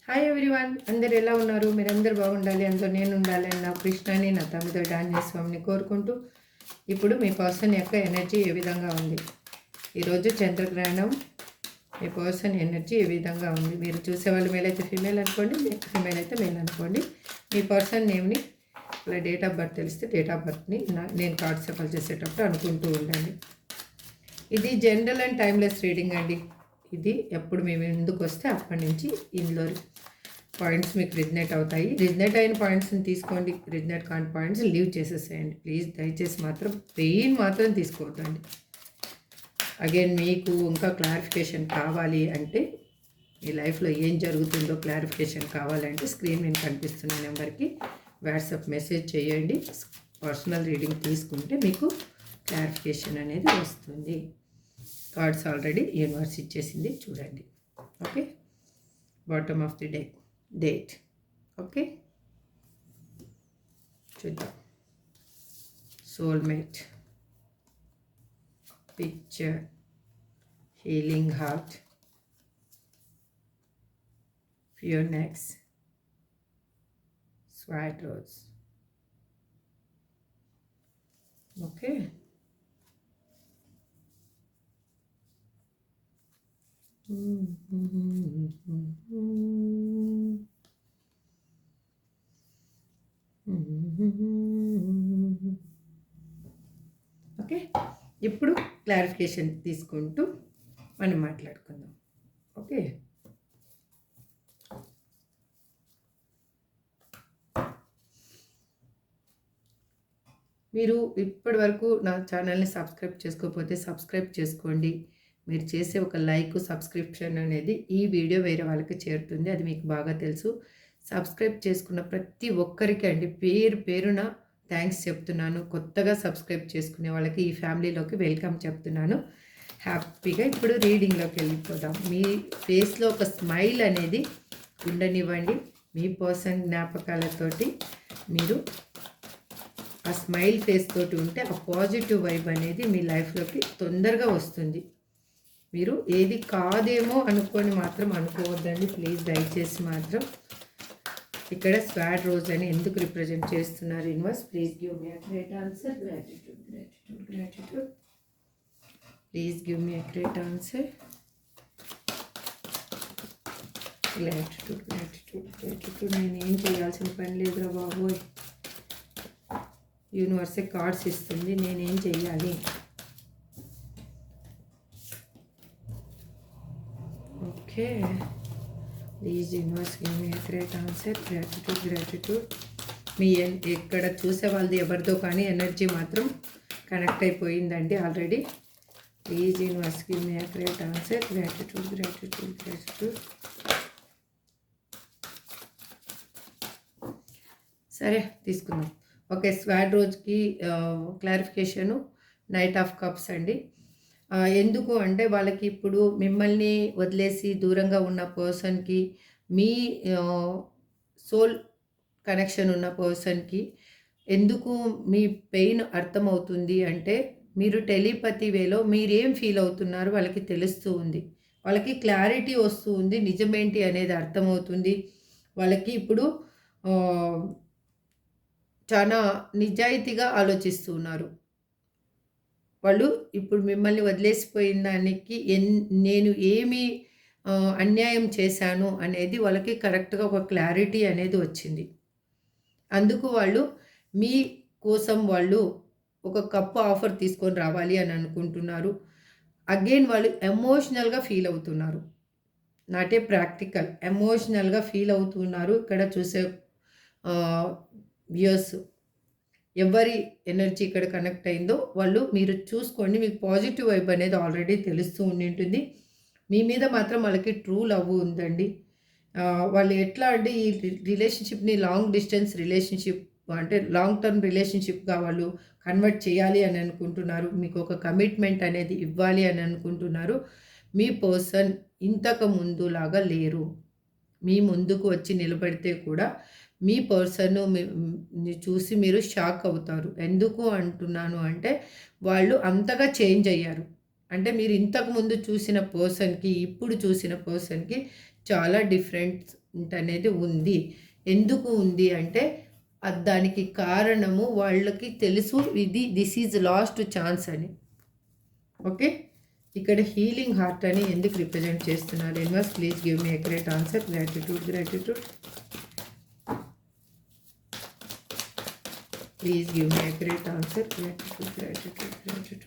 Hi everyone, అందరు ఎలా ఉన్నారు? మీరందరూ బాగుండాలి, అందులో నేను ఉండాలి అని నా కృష్ణని, నా తమ్ముడు ఆంజనేయ స్వామిని కోరుకుంటూ ఇప్పుడు మీ పర్సన్ యొక్క ఎనర్జీ ఏ విధంగా ఉంది? ఈరోజు చంద్రగ్రహణం. మీ పర్సన్ ఎనర్జీ ఏ విధంగా ఉంది? మీరు చూసేవాళ్ళు మేల్ అయితే ఫీమేల్ అనుకోండి, ఫీమేల్ అయితే మేల్ అనుకోండి. మీ పర్సన్ నేమ్ని ఇలా డేట్ ఆఫ్ బర్త్ తెలిస్తే డేట్ ఆఫ్ బర్త్ని నేను కార్డ్ సెఫల్ చేసేటప్పుడు అనుకుంటూ ఉండండి. ఇది జనరల్ అండ్ టైమ్లెస్ రీడింగ్ అండి. ఇది ఎప్పుడు మేము ఎందుకు వస్తే అప్పటి నుంచి ఇందులో పాయింట్స్ మీకు రిజనేట్ అవుతాయి. రిజనేట్ అయిన పాయింట్స్ని తీసుకోండి, రిజనేట్ కాని పాయింట్స్ లీవ్ చేసేసేయండి ప్లీజ్. దయచేసి మాత్రం పెయిన్ మాత్రం తీసుకోవద్దండి. అగైన్ మీకు ఇంకా క్లారిఫికేషన్ కావాలి అంటే, మీ లైఫ్లో ఏం జరుగుతుందో క్లారిఫికేషన్ కావాలంటే స్క్రీన్ మీద కనిపిస్తున్న నెంబర్కి వాట్సాప్ మెసేజ్ చేయండి. పర్సనల్ రీడింగ్ తీసుకుంటే మీకు క్లారిఫికేషన్ అనేది వస్తుంది. కార్డ్స్ ఆల్రెడీ యూనివర్స్ ఇచ్చేసింది, చూడండి. Okay, bottom of the date. Okay, చూద్దాం. Soulmate, picture, healing heart, phoenix, swat rose. Okay, okay, ఇప్పుడు క్లారిఫికేషన్ తీసుకుంటూ మనం మాట్లాడుకుందాం. ఓకే, మీరు ఇప్పటి వరకు నా ఛానల్ని సబ్స్క్రైబ్ చేసుకోకపోతే సబ్స్క్రైబ్ చేసుకోండి. మీరు చేసే ఒక లైక్, సబ్స్క్రిప్షన్ అనేది ఈ వీడియో వేరే వాళ్ళకి చేరుతుంది, అది మీకు బాగా తెలుసు. సబ్స్క్రైబ్ చేసుకున్న ప్రతి ఒక్కరికి అండి పేరు పేరున థ్యాంక్స్ చెప్తున్నాను. కొత్తగా సబ్స్క్రైబ్ చేసుకునే వాళ్ళకి ఈ ఫ్యామిలీలోకి వెల్కమ్ చెప్తున్నాను. హ్యాపీగా ఇప్పుడు రీడింగ్లోకి వెళ్ళిపోదాం. మీ ఫేస్లో ఒక స్మైల్ అనేది ఉండనివ్వండి. మీ పర్సన్ జ్ఞాపకాలతోటి మీరు ఆ స్మైల్ ఫేస్ తోటి ఉంటే ఆ పాజిటివ్ వైబ్ అనేది మీ లైఫ్లోకి తొందరగా వస్తుంది. మీరు ఏది కాదేమో అనుకొని మాత్రం అనుకోవద్దండి ప్లీజ్, దయచేసి మాత్రం. ఇక్కడ స్వాట్ రోజ్ అని ఎందుకు రిప్రజెంట్ చేస్తున్నారు universe? Please give me accurate answer. Gratitude, gratitude, gratitude. Please give me accurate answer. Gratitude, gratitude, gratitude. నేను ఏం చేయాల్సిన పని లేదురా బాబోయ్, యూనివర్సే కార్డ్స్ ఇస్తుంది, నేనేం చెయ్యాలి? Okay, please universe give me accurate answer. Gratitude, gratitude. మీ ఎక్కడ చూసే వాళ్ళది ఎవరిదో కానీ ఎనర్జీ మాత్రం కనెక్ట్ అయిపోయిందండి already. Please universe give me accurate answer. Gratitude, gratitude, gratitude. సరే, తీసుకుందాం. ఓకే, స్వాట్ రోజుకి క్లారిఫికేషను నైట్ ఆఫ్ కప్స్ అండి. ఎందుకు అంటే వాళ్ళకి ఇప్పుడు మిమ్మల్ని వదిలేసి దూరంగా ఉన్న పర్సన్కి, మీ సోల్ కనెక్షన్ ఉన్న పర్సన్కి ఎందుకు మీ పెయిన్ అర్థమవుతుంది అంటే, మీరు టెలిపతి వేలో మీరేం ఫీల్ అవుతున్నారు వాళ్ళకి తెలుస్తూ ఉంది. వాళ్ళకి క్లారిటీ వస్తూ ఉంది, నిజమేంటి అనేది అర్థమవుతుంది. వాళ్ళకి ఇప్పుడు చాలా నిజాయితీగా ఆలోచిస్తూ ఉన్నారు. వాళ్ళు ఇప్పుడు మిమ్మల్ని వదిలేసిపోయిన దానికి నేను ఏమి అన్యాయం చేశాను అనేది వాళ్ళకి కరెక్ట్గా ఒక క్లారిటీ అనేది వచ్చింది. అందుకు వాళ్ళు మీ కోసం వాళ్ళు ఒక కప్పు ఆఫర్ తీసుకొని రావాలి అని అనుకుంటున్నారు. అగైన్ వాళ్ళు ఎమోషనల్గా ఫీల్ అవుతున్నారు, నాటే ప్రాక్టికల్. ఎమోషనల్గా ఫీల్ అవుతున్నారు. ఇక్కడ చూసే వ్యూయర్స్ ఎవరి ఎనర్జీ ఇక్కడ కనెక్ట్ అయిందో వాళ్ళు మీరు చూసుకోండి. మీకు పాజిటివ్ వైబ్ అనేది ఆల్రెడీ తెలుస్తూ ఉంటుంది. మీ మీద మాత్రం వాళ్ళకి ట్రూ లవ్ ఉందండి. వాళ్ళు ఎట్లా అంటే ఈ రిలేషన్షిప్ని లాంగ్ డిస్టెన్స్ రిలేషన్షిప్ అంటే లాంగ్ టర్మ్ రిలేషన్షిప్గా వాళ్ళు కన్వర్ట్ చేయాలి అని అనుకుంటున్నారు. మీకు ఒక కమిట్మెంట్ అనేది ఇవ్వాలి అని అనుకుంటున్నారు. మీ పర్సన్ ఇంతకు ముందులాగా లేరు. మీ ముందుకు వచ్చి నిలబడితే కూడా మీ పర్సన్ చూసి మీరు షాక్ అవుతారు. ఎందుకు అంటున్నాను అంటే, వాళ్ళు అంతగా చేంజ్ అయ్యారు. అంటే మీరు ఇంతకుముందు చూసిన పర్సన్కి ఇప్పుడు చూసిన పర్సన్కి చాలా డిఫరెన్స్ అనేది ఉంది. ఎందుకు ఉంది అంటే దానికి కారణము వాళ్ళకి తెలుసు, దిస్ ఈజ్ లాస్ట్ ఛాన్స్ అని. ఓకే, ఇక్కడ హీలింగ్ హార్ట్ అని ఎందుకు రిప్రజెంట్ చేస్తున్నారు? Universe please give me accurate answer. Gratitude. Please give me accurate answer. Gratitude.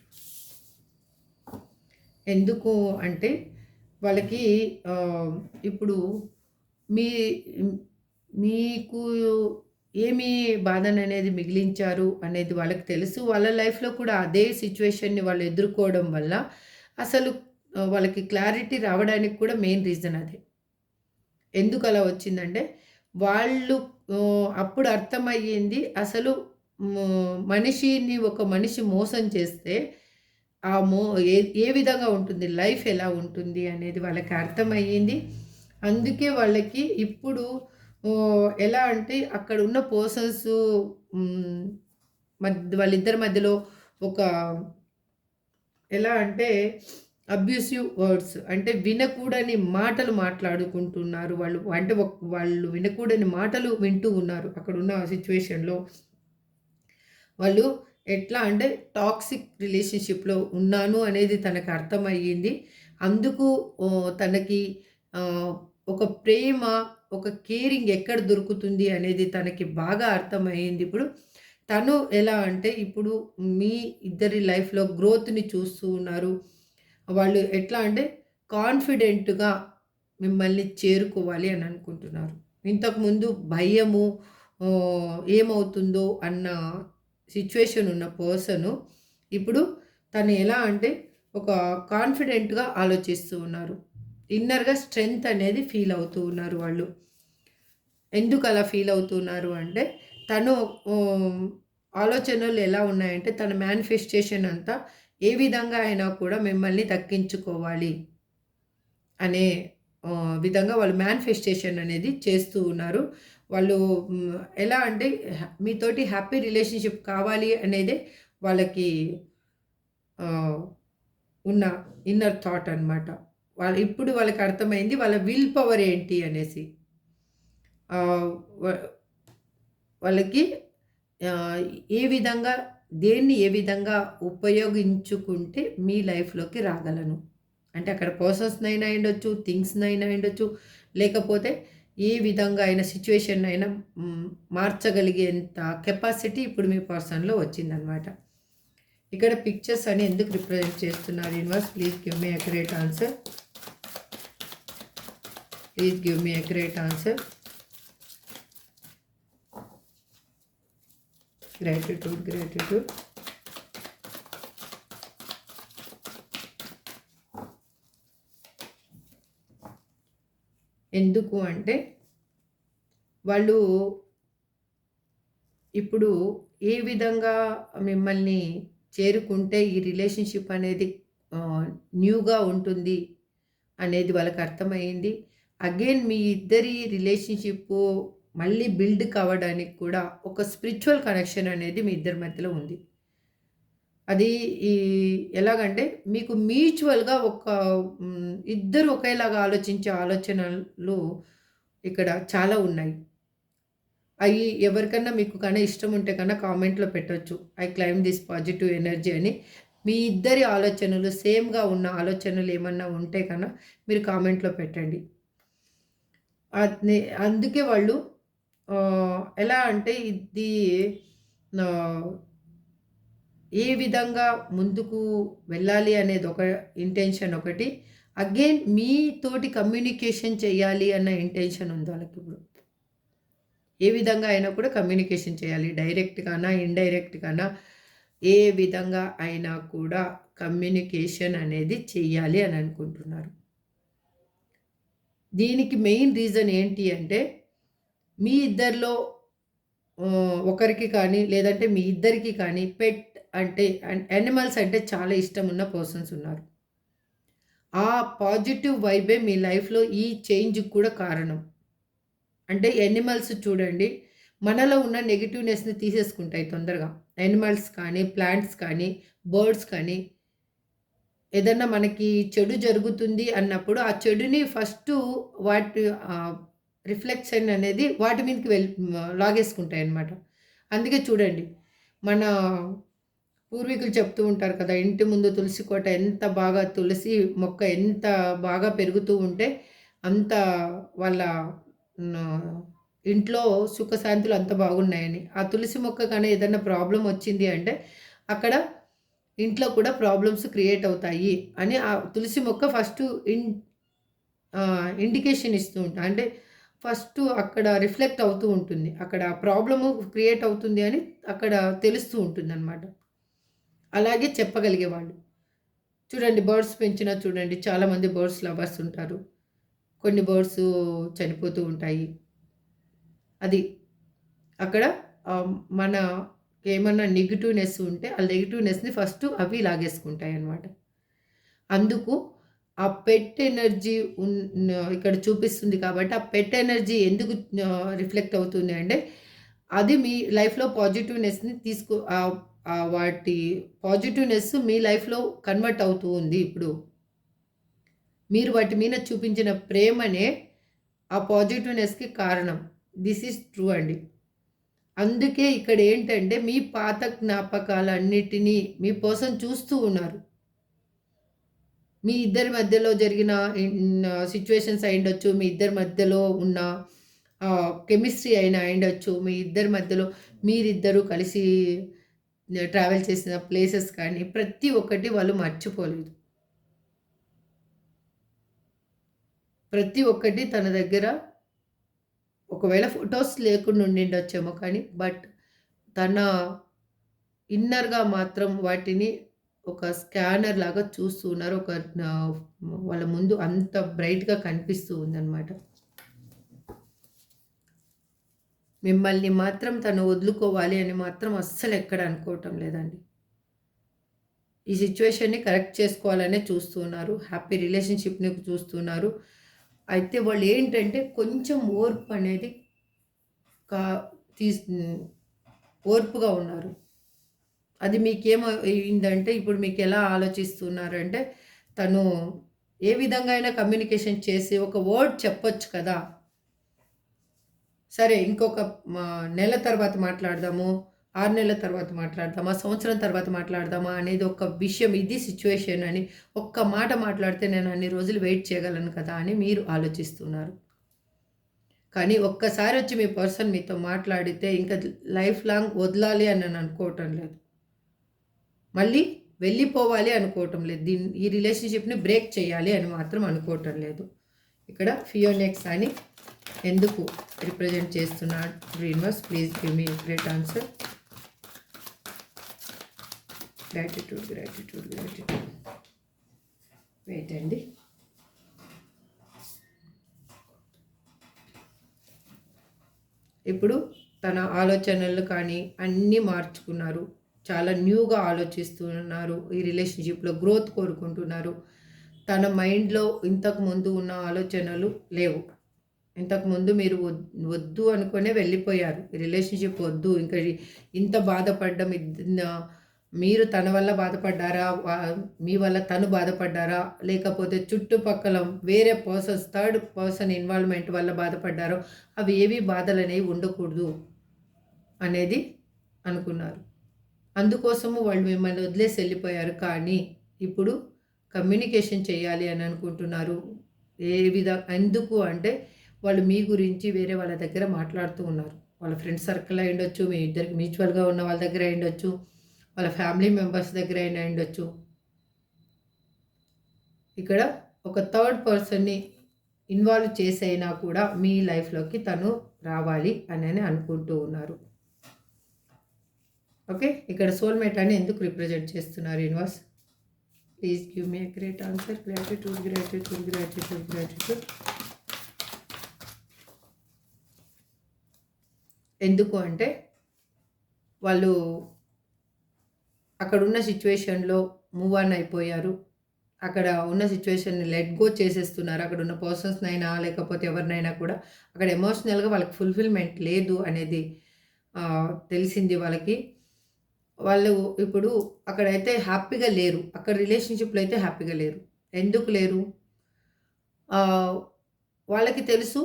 ఎందుకు అంటే వాళ్ళకి ఇప్పుడు మీ మీకు ఏమి బాధను అనేది మిగిలించారు అనేది వాళ్ళకి తెలుసు. వాళ్ళ లైఫ్లో కూడా అదే సిచ్యువేషన్ని వాళ్ళు ఎదుర్కోవడం వల్ల అసలు వాళ్ళకి క్లారిటీ రావడానికి కూడా మెయిన్ రీజన్ అదే. ఎందుకు అలా వచ్చిందంటే వాళ్ళు అప్పుడు అర్థమయ్యింది అసలు మనిషిని ఒక మనిషి మోసం చేస్తే ఆ ఏ విధంగా ఉంటుంది, లైఫ్ ఎలా ఉంటుంది అనేది వాళ్ళకి అర్థమయ్యింది. అందుకే వాళ్ళకి ఇప్పుడు ఎలా అంటే అక్కడ ఉన్న పర్సన్స్ వాళ్ళిద్దరి మధ్యలో ఒక ఎలా అంటే అబ్యూసివ్ వర్డ్స్, అంటే వినకూడని మాటలు మాట్లాడుకుంటున్నారు వాళ్ళు. అంటే వాళ్ళు వినకూడని మాటలు వింటూ ఉన్నారు అక్కడ ఉన్న సిచ్యువేషన్లో. వాళ్ళు ఎట్లా అంటే టాక్సిక్ రిలేషన్షిప్లో ఉన్నాను అనేది తనకు అర్థమయ్యింది. అందుకు తనకి ఒక ప్రేమ, ఒక కేరింగ్ ఎక్కడ దొరుకుతుంది అనేది తనకి బాగా అర్థమయ్యింది. ఇప్పుడు తను ఎలా అంటే ఇప్పుడు మీ ఇద్దరి లైఫ్లో గ్రోత్ని చూస్తూ ఉన్నారు. వాళ్ళు ఎట్లా అంటే కాన్ఫిడెంట్గా మిమ్మల్ని చేరుకోవాలి అని అనుకుంటున్నారు. ఇంతకుముందు భయము, ఏమవుతుందో అన్న సిచ్యువేషన్ ఉన్న పర్సను ఇప్పుడు తను ఎలా అంటే ఒక కాన్ఫిడెంట్గా ఆలోచిస్తూ ఉన్నారు. ఇన్నర్గా స్ట్రెంగ్త్ అనేది ఫీల్ అవుతూ ఉన్నారు వాళ్ళు. ఎందుకు అలా ఫీల్ అవుతున్నారు అంటే తను ఆలోచనలు ఎలా ఉన్నాయంటే తన మేనిఫెస్టేషన్ అంతా ఏ విధంగా అయినా కూడా మిమ్మల్ని దక్కించుకోవాలి అనే విధంగా వాళ్ళు మేనిఫెస్టేషన్ అనేది చేస్తూ ఉన్నారు. వాళ్ళు ఎలా అంటే మీతోటి హ్యాపీ రిలేషన్షిప్ కావాలి అనేదే వాళ్ళకి ఉన్న ఇన్నర్ థాట్ అనమాట. ఇప్పుడు వాళ్ళకి అర్థమైంది వాళ్ళ విల్ పవర్ ఏంటి అనేసి. వాళ్ళకి ఏ విధంగా దేన్ని ఏ విధంగా ఉపయోగించుకుంటే మీ లైఫ్లోకి రాగలను అంటే అక్కడ పర్సన్స్నైనా అయ్యుండొచ్చు, థింగ్స్నైనా అయ్యుండొచ్చు, లేకపోతే ఏ విధంగా అయినా సిచ్యువేషన్ అయినా మార్చగలిగేంత కెపాసిటీ ఇప్పుడు మీ పర్సన్లో వచ్చిందనమాట. ఇక్కడ పిక్చర్స్ అని ఎందుకు రిప్రజెంట్ చేస్తున్నారు? Universe please give me accurate answer. Please give me accurate answer. Gratitude. ఎందుకు అంటే వాళ్ళు ఇప్పుడు ఏ విధంగా మిమ్మల్ని చేరుకుంటే ఈ రిలేషన్షిప్ అనేది న్యూగా ఉంటుంది అనేది వాళ్ళకి అర్థమైంది. అగైన్ మీ ఇద్దరి రిలేషన్షిప్ మళ్ళీ బిల్డ్ కావడానికి కూడా ఒక స్పిరిచువల్ కనెక్షన్ అనేది మీ ఇద్దరి మధ్యలో ఉంది. అది ఎలాగంటే మీకు మ్యూచువల్గా ఒక ఇద్దరు ఒకేలాగా ఆలోచించే ఆలోచనలు ఇక్కడ చాలా ఉన్నాయి. అవి ఎవరికన్నా మీకు కన్నా ఇష్టం ఉంటే కన్నా కామెంట్లో పెట్టొచ్చు, I claim this positive energy అని. మీ ఇద్దరి ఆలోచనలు సేమ్గా ఉన్న ఆలోచనలు ఏమన్నా ఉంటే కన్నా మీరు కామెంట్లో పెట్టండి. అందుకే వాళ్ళు ఎలా అంటే ఇది ఏ విధంగా ముందుకు వెళ్ళాలి అనేది ఒక ఇంటెన్షన్ ఒకటి, అగైన్ మీతోటి కమ్యూనికేషన్ చేయాలి అన్న ఇంటెన్షన్ ఉంది వాళ్ళకి. ఇప్పుడు ఏ విధంగా అయినా కూడా కమ్యూనికేషన్ చేయాలి, డైరెక్ట్గానా ఇండైరెక్ట్గానా ఏ విధంగా అయినా కూడా కమ్యూనికేషన్ అనేది చెయ్యాలి అని అనుకుంటున్నారు. దీనికి మెయిన్ రీజన్ ఏంటి అంటే మీ ఇద్దరిలో ఒకరికి కానీ లేదంటే మీ ఇద్దరికి కానీ పెట్ అంటే యానిమల్స్ అంటే చాలా ఇష్టం ఉన్న పర్సన్స్ ఉన్నారు. ఆ పాజిటివ్ వైబే మీ లైఫ్లో ఈ చేంజ్కి కూడా కారణం. అంటే యానిమల్స్ చూడండి మనలో ఉన్న నెగిటివ్నెస్ని తీసేసుకుంటాయి తొందరగా. యానిమల్స్ కానీ ప్లాంట్స్ కానీ బర్డ్స్ కానీ ఏదన్నా మనకి చెడు జరుగుతుంది అన్నప్పుడు ఆ చెడుని ఫస్ట్ వాటి రిఫ్లెక్షన్ అనేది వాటి మీదకి లాగేసుకుంటాయి అన్నమాట. అందుకే చూడండి, మన పూర్వీకులు చెప్తూ ఉంటారు కదా, ఇంటి ముందు తులసి కోట ఎంత బాగా, తులసి మొక్క ఎంత బాగా పెరుగుతూ ఉంటే అంత వాళ్ళ ఇంట్లో సుఖశాంతులు అంత బాగున్నాయని. ఆ తులసి మొక్క కానీ ఏదైనా ప్రాబ్లం వచ్చింది అంటే అక్కడ ఇంట్లో కూడా ప్రాబ్లమ్స్ క్రియేట్ అవుతాయి అని ఆ తులసి మొక్క ఫస్ట్ ఇండికేషన్ ఇస్తూ ఉంటా. అంటే ఫస్టు అక్కడ రిఫ్లెక్ట్ అవుతూ ఉంటుంది. అక్కడ ప్రాబ్లము క్రియేట్ అవుతుంది అని అక్కడ తెలుస్తూ ఉంటుందనమాట. అలాగే చెప్పగలిగేవాళ్ళు. చూడండి, బర్డ్స్ పెంచినా చూడండి, చాలామంది బర్డ్స్ లవర్స్ ఉంటారు. కొన్ని బర్డ్స్ చనిపోతూ ఉంటాయి. అది అక్కడ మనకేమన్నా నెగెటివ్‌నెస్ ఉంటే ఆ నెగెటివ్‌నెస్‌ని ఫస్ట్ అవి లాగేసుకుంటాయన్నమాట. అందుకు ఆ పెట్ ఎనర్జీ ఇక్కడ చూపిస్తుంది కాబట్టి, ఆ పెట్ ఎనర్జీ ఎందుకు రిఫ్లెక్ట్ అవుతుంది అంటే, అది మీ లైఫ్‌లో పాజిటివ్‌నెస్‌ని వాటి పాజిటివ్‌నెస్ మీ లైఫ్‌లో కన్వర్ట్ అవుతూ ఉంది ఇప్పుడు. మీరు వాటి మీద చూపించిన ప్రేమనే ఆ పాజిటివ్‌నెస్‌కి కారణం. దిస్ ఈజ్ ట్రూ అండి. అందుకే ఇక్కడ ఏంటంటే, మీ పాత జ్ఞాపకాలన్నిటినీ మీ పర్సన్ చూస్తూ ఉన్నారు. మీ ఇద్దరి మధ్యలో జరిగిన సిట్యుయేషన్స్ అయ్యుండొచ్చు. మీ ఇద్దరి మధ్యలో ఉన్న కెమిస్ట్రీ అయ్యుండొచ్చు. మీ ఇద్దరి మధ్యలో మీరిద్దరూ కలిసి ట్రావెల్ చేసిన ప్లేసెస్ కానీ, ప్రతి ఒక్కటి వాళ్ళు మర్చిపోలేదు. ప్రతి ఒక్కటి తన దగ్గర ఒకవేళ ఫోటోస్ లేకుండా ఉండిండొచ్చేమో కానీ, బట్ తన ఇన్నర్‌గా మాత్రం వాటిని ఒక స్కానర్ లాగా చూస్తూ ఉన్నారు. వాళ్ళ ముందు అంత బ్రైట్‌గా కనిపిస్తూ ఉందన్నమాట. మిమ్మల్ని మాత్రం తను వదులుకోవాలి అని మాత్రం అస్సలు ఎక్కడ అనుకోవటం లేదండి. ఈ సిట్యుయేషన్‌ని కరెక్ట్ చేసుకోవాలనే చూస్తూ ఉన్నారు. హ్యాపీ రిలేషన్‌షిప్‌ని చూస్తున్నారు. అయితే వాళ్ళు ఏంటంటే కొంచెం ఓర్పు అనేది కా తీస్ ఓర్పుగా ఉన్నారు. అది అయిందంటే ఇప్పుడు మీకెలా ఆలోచిస్తున్నారంటే, తను ఏ విధంగా అయినా కమ్యూనికేషన్ చేసి ఒక వర్డ్ చెప్పొచ్చు కదా! సరే, ఇంకొక నెల తర్వాత మాట్లాడదాము, 6 నెలల తర్వాత మాట్లాడదామా, సంవత్సరం తర్వాత మాట్లాడదామా అనేది ఒక విషయం, ఇది సిట్యుయేషన్ అని ఒక్క మాట మాట్లాడితే నేను అన్ని రోజులు వెయిట్ చేయగలను కదా అని మీరు ఆలోచిస్తున్నారు. కానీ ఒక్కసారి వచ్చి మీ పర్సన్ మీతో మాట్లాడితే ఇంకా లైఫ్ లాంగ్ వదలాలి అని నేను అనుకోవటం లేదు. మళ్ళీ వెళ్ళిపోవాలి అనుకోవటం లేదు. ఈ రిలేషన్‌షిప్‌ని బ్రేక్ చేయాలి అని మాత్రం అనుకోవటం లేదు. ఇక్కడ ఫియోనెక్స్ అని ఎందుకు రిప్రజెంట్ చేస్తున్నాడు universe? Please give me great answer. Gratitude, gratitude, gratitude. Wait అండి. ఇప్పుడు తన ఆలోచనలు కానీ అన్నీ మార్చుకున్నారు. చాలా న్యూగా ఆలోచిస్తున్నారు. ఈ రిలేషన్‌షిప్‌లో గ్రోత్ కోరుకుంటున్నారు. తన మైండ్‌లో ఇంతకుముందు ఉన్న ఆలోచనలు లేవు. ఇంతకుముందు మీరు వద్దు అనుకునే వెళ్ళిపోయారు. ఈ రిలేషన్‌షిప్ వద్దు, ఇంకా ఇంత బాధపడ్డం, మీరు తన వల్ల బాధపడ్డారా? మీ వల్ల తను బాధపడ్డారా? లేకపోతే చుట్టుపక్కల వేరే థర్డ్ పర్సన్ ఇన్వాల్వ్‌మెంట్ వల్ల బాధపడ్డారో, అవి ఏవి బాధలనేవి ఉండకూడదు అనేది అనుకున్నారు. అందుకోసము వాళ్ళు మిమ్మల్ని వదిలేసి వెళ్ళిపోయారు. కానీ ఇప్పుడు కమ్యూనికేషన్ చేయాలి అని అనుకుంటున్నారు. ఎందుకు అంటే, వాళ్ళు మీ గురించి వేరే వాళ్ళ దగ్గర మాట్లాడుతూ ఉన్నారు. వాళ్ళ ఫ్రెండ్ సర్కిల్ అయ్యుండొచ్చు, మీ ఇద్దరికి మ్యూచువల్‌గా ఉన్న వాళ్ళ దగ్గర అయ్యుండొచ్చు, వాళ్ళ ఫ్యామిలీ మెంబర్స్ దగ్గర అయినా అయ్యుండొచ్చు. ఇక్కడ ఒక థర్డ్ పర్సన్‌ని ఇన్వాల్వ్ చేసైనా కూడా మీ లైఫ్‌లోకి తను రావాలి అని అనుకుంటూ ఉన్నారు. ఓకే, ఇక్కడ సోల్‌మేట్ అని ఎందుకు రిప్రజెంట్ చేస్తున్నారు universe? Please give me a great answer. Gratitude, gratitude, gratitude, gratitude. ఎందుకు అంటే, వాళ్ళు అక్కడున్న సిట్యుయేషన్‌లో మూవ్ ఆన్ అయిపోయారు. అక్కడ ఉన్న సిట్యుయేషన్‌ని లెట్ గో చేసేస్తున్నారు. అక్కడున్న పర్సన్స్‌నైనా లేకపోతే ఎవరినైనా కూడా అక్కడ ఎమోషనల్‌గా వాళ్ళకి ఫుల్‌ఫిల్‌మెంట్ లేదు అనేది తెలిసింది వాళ్ళకి. వాళ్ళు ఇప్పుడు అక్కడైతే హ్యాపీగా లేరు. అక్కడ రిలేషన్‌షిప్‌లో అయితే హ్యాపీగా లేరు. ఎందుకు లేరు? వాళ్ళకి తెలుసు,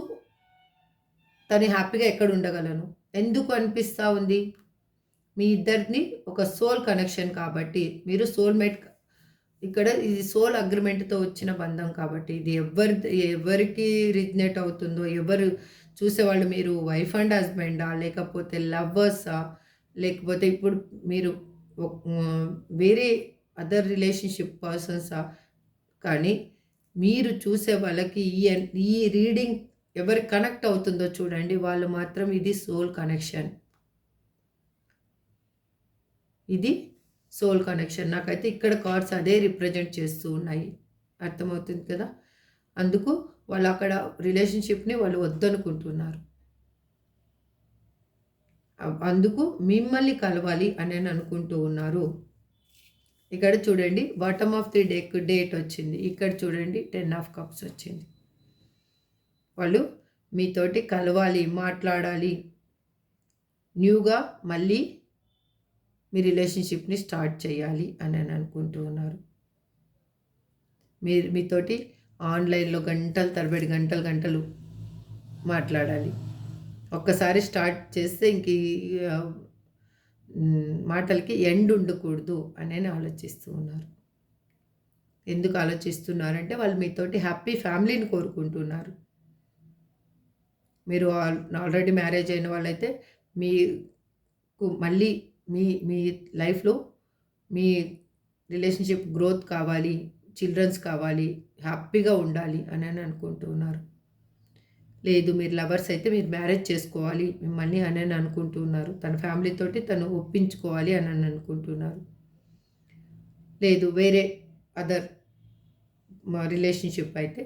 తను హ్యాపీగా ఎక్కడ ఉండగలను ఎందుకు అనిపిస్తూ ఉంది? మీ ఇద్దరిని ఒక సోల్ కనెక్షన్ కాబట్టి, మీరు సోల్‌మేట్. ఇక్కడ ఇది సోల్ అగ్రీమెంట్‌తో వచ్చిన బంధం కాబట్టి, ఇది ఎవరికి రిజనేట్ అవుతుందో, ఎవరు చూసేవాళ్ళు, మీరు వైఫ్ అండ్ హస్బెండా? లేకపోతే లవ్వర్సా? లేకపోతే ఇప్పుడు మీరు వేరే అదర్ రిలేషన్‌షిప్ పర్సన్సా? కానీ మీరు చూసే వాళ్ళకి ఈ రీడింగ్ ఎవరికి కనెక్ట్ అవుతుందో చూడండి. వాళ్ళు మాత్రం ఇది సోల్ కనెక్షన్. ఇది సోల్ కనెక్షన్. నాకైతే ఇక్కడ కార్డ్స్ అదే రిప్రజెంట్ చేస్తూ ఉన్నాయి. అర్థమవుతుంది కదా! అందుకు వాళ్ళు అక్కడ రిలేషన్‌షిప్‌ని వాళ్ళు వద్దనుకుంటున్నారు. అందుకు మిమ్మల్ని కలవాలి అని అనుకుంటూ ఉన్నారు. ఇక్కడ చూడండి bottom of the deck date వచ్చింది. ఇక్కడ చూడండి 10 ఆఫ్ కప్స్ వచ్చింది. వాళ్ళు మీతోటి కలవాలి, మాట్లాడాలి. న్యూగా మళ్ళీ మీ రిలేషన్షిప్ని స్టార్ట్ చేయాలి అని అనుకుంటూ ఉన్నారు. మీతోటి ఆన్లైన్లో గంటల తరబడి గంటలు మాట్లాడాలి. ఒక్కసారి స్టార్ట్ చేస్తే ఇంక మాటలకి ఎండ్ ఉండకూడదు అని ఆలోచిస్తూ ఉన్నారు. ఎందుకు ఆలోచిస్తున్నారంటే వాళ్ళు మీతోటి హ్యాపీ ఫ్యామిలీని కోరుకుంటున్నారు. మీరు ఆల్రెడీ మ్యారేజ్ అయిన వాళ్ళైతే మీకు మళ్ళీ మీ లైఫ్లో మీ రిలేషన్షిప్ గ్రోత్ కావాలి, చిల్డ్రన్స్ కావాలి, హ్యాపీగా ఉండాలి అని అనుకుంటున్నారు. లేదు మీరు లవర్స్ అయితే మీరు మ్యారేజ్ చేసుకోవాలి మిమ్మల్ని అని అనుకుంటున్నారు. తన ఫ్యామిలీతోటి తను ఒప్పించుకోవాలి అని అనుకుంటున్నారు. లేదు వేరే అదర్ రిలేషన్షిప్ అయితే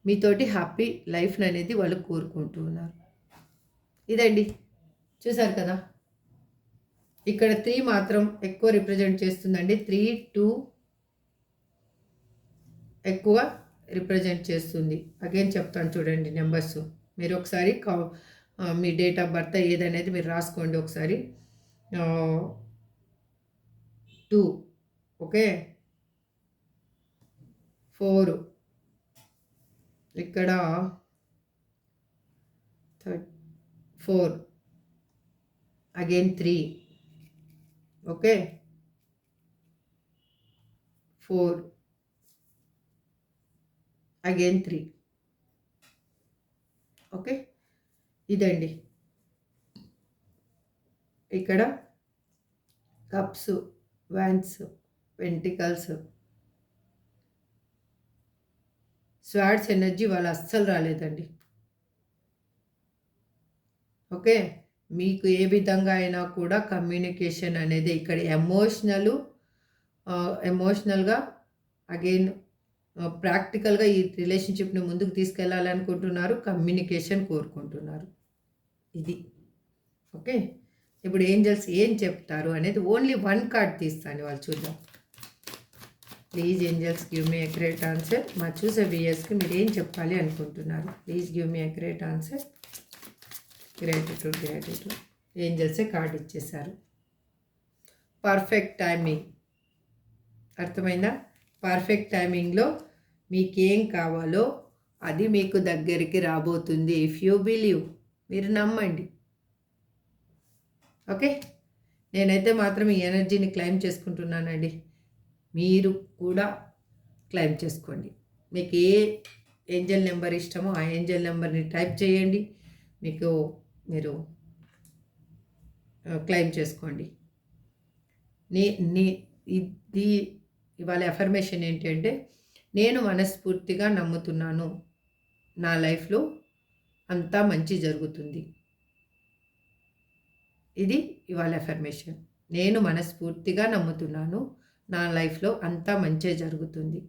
మీతోటి హ్యాపీ లైఫ్ అనేది వాళ్ళు కోరుకుంటూ ఉన్నారు. ఇదండి, చూసారు కదా. ఇక్కడ 3 మాత్రం ఎక్కువ రిప్రజెంట్ చేస్తుందండి. 3, 2 ఎక్కువ రిప్రజెంట్ చేస్తుంది. అగైన్ చెప్తాను చూడండి నెంబర్స్. మీరు ఒకసారి మీ డేట్ ఆఫ్ బర్త్ ఏదనేది మీరు రాసుకోండి ఒకసారి. 2 ఓకే, 4 ఇక్కడ 4 అగైన్ 3 ఓకే, 4 అగైన్ 3 ఓకే. ఇదండి ఇక్కడ cups, wands, pentacles, swords energy వాళ్ళు అస్సలు రాలేదండి. ఓకే, మీకు ఏ విధంగా అయినా కూడా కమ్యూనికేషన్ అనేది ఇక్కడ ఎమోషనల్గా అగైన్ ప్రాక్టికల్గా ఈ రిలేషన్షిప్ని ముందుకు తీసుకెళ్ళాలనుకుంటున్నారు. కమ్యూనికేషన్ కోరుకుంటున్నారు. ఇది ఓకే. ఇప్పుడు ఏంజల్స్ ఏం చెప్తారు అనేది ఓన్లీ 1 కార్డ్ తీస్తాను వాళ్ళు చూద్దాం. Please angels give me a great answer. మా చూసే వ్యూయర్స్కి మీరు ఏం చెప్పాలి అనుకుంటున్నారు? Please give me a great answer. Gratitude. ఏంజల్సే కార్డ్ ఇచ్చేశారు. Perfect timing. అర్థమైందా? పర్ఫెక్ట్ టైమింగ్లో మీకేం కావాలో అది మీకు దగ్గరికి రాబోతుంది. ఇఫ్ యూ బిలీవ్, మీరు నమ్మండి. ఓకే, నేనైతే మాత్రం ఈ ఎనర్జీని క్లైమ్ చేసుకుంటున్నానండి. మీరు కూడా క్లైమ్ చేసుకోండి. మీకు ఏ ఏంజల్ నెంబర్ ఇష్టమో ఆ ఏంజల్ నెంబర్ని టైప్ చేయండి. మీరు క్లైమ్ చేసుకోండి. ఇది ఇవాళ అఫర్మేషన్ ఏంటంటే, నేను మనస్ఫూర్తిగా నమ్ముతున్నాను నా లైఫ్లో అంతా మంచి జరుగుతుంది. ఇది ఇవాళ అఫర్మేషన్. నేను మనస్ఫూర్తిగా నమ్ముతున్నాను నా లైఫ్లో అంతా మంచి జరుగుతుంది.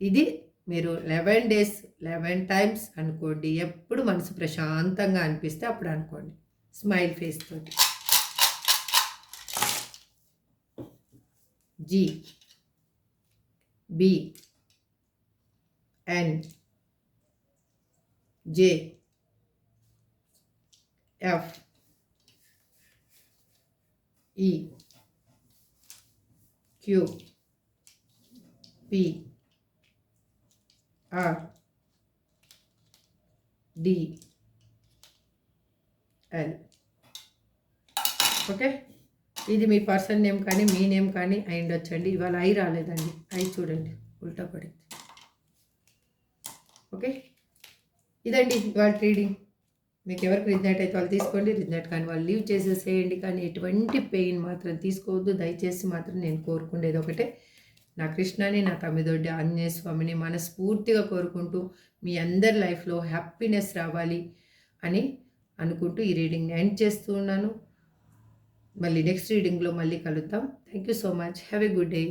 ఇది మీరు 11 days 11 times అనుకోండి. ఎప్పుడు మనసు ప్రశాంతంగా అనిపిస్తే అప్పుడు అనుకోండి, స్మైల్ ఫేస్ తోటి. G B N J F E Q P R D L. Okay, ఇది మీ పర్సన్ నేమ్ కానీ మీ నేమ్ కానీ అయి ఉండొచ్చండి. ఇవాళ ఐ రాలేదండి, ఐ చూడండి ఉల్టా పడింది. ఓకే, ఇదండి ఇవాళ ట్రీడింగ్. మీకు ఎవరికి రిజనెట్ అయితే వాళ్ళు తీసుకోండి, రిజనెట్ కానీ వాళ్ళు లీవ్ చేసేసేయండి. కానీ ఎటువంటి పెయిన్ మాత్రం తీసుకోవద్దు దయచేసి. మాత్రం నేను కోరుకునేది ఒకటే, నా కృష్ణని నా తమ్మిదొడ్డి ఆంజనేయ స్వామిని మనస్ఫూర్తిగా కోరుకుంటూ మీ అందరి లైఫ్లో హ్యాపీనెస్ రావాలి అని అనుకుంటూ ఈ రీడింగ్ని ఎండ్ చేస్తూ ఉన్నాను. మళ్ళీ నెక్స్ట్ రీడింగ్లో మళ్ళీ కలుద్దాం. Thank you so much. Have a good day.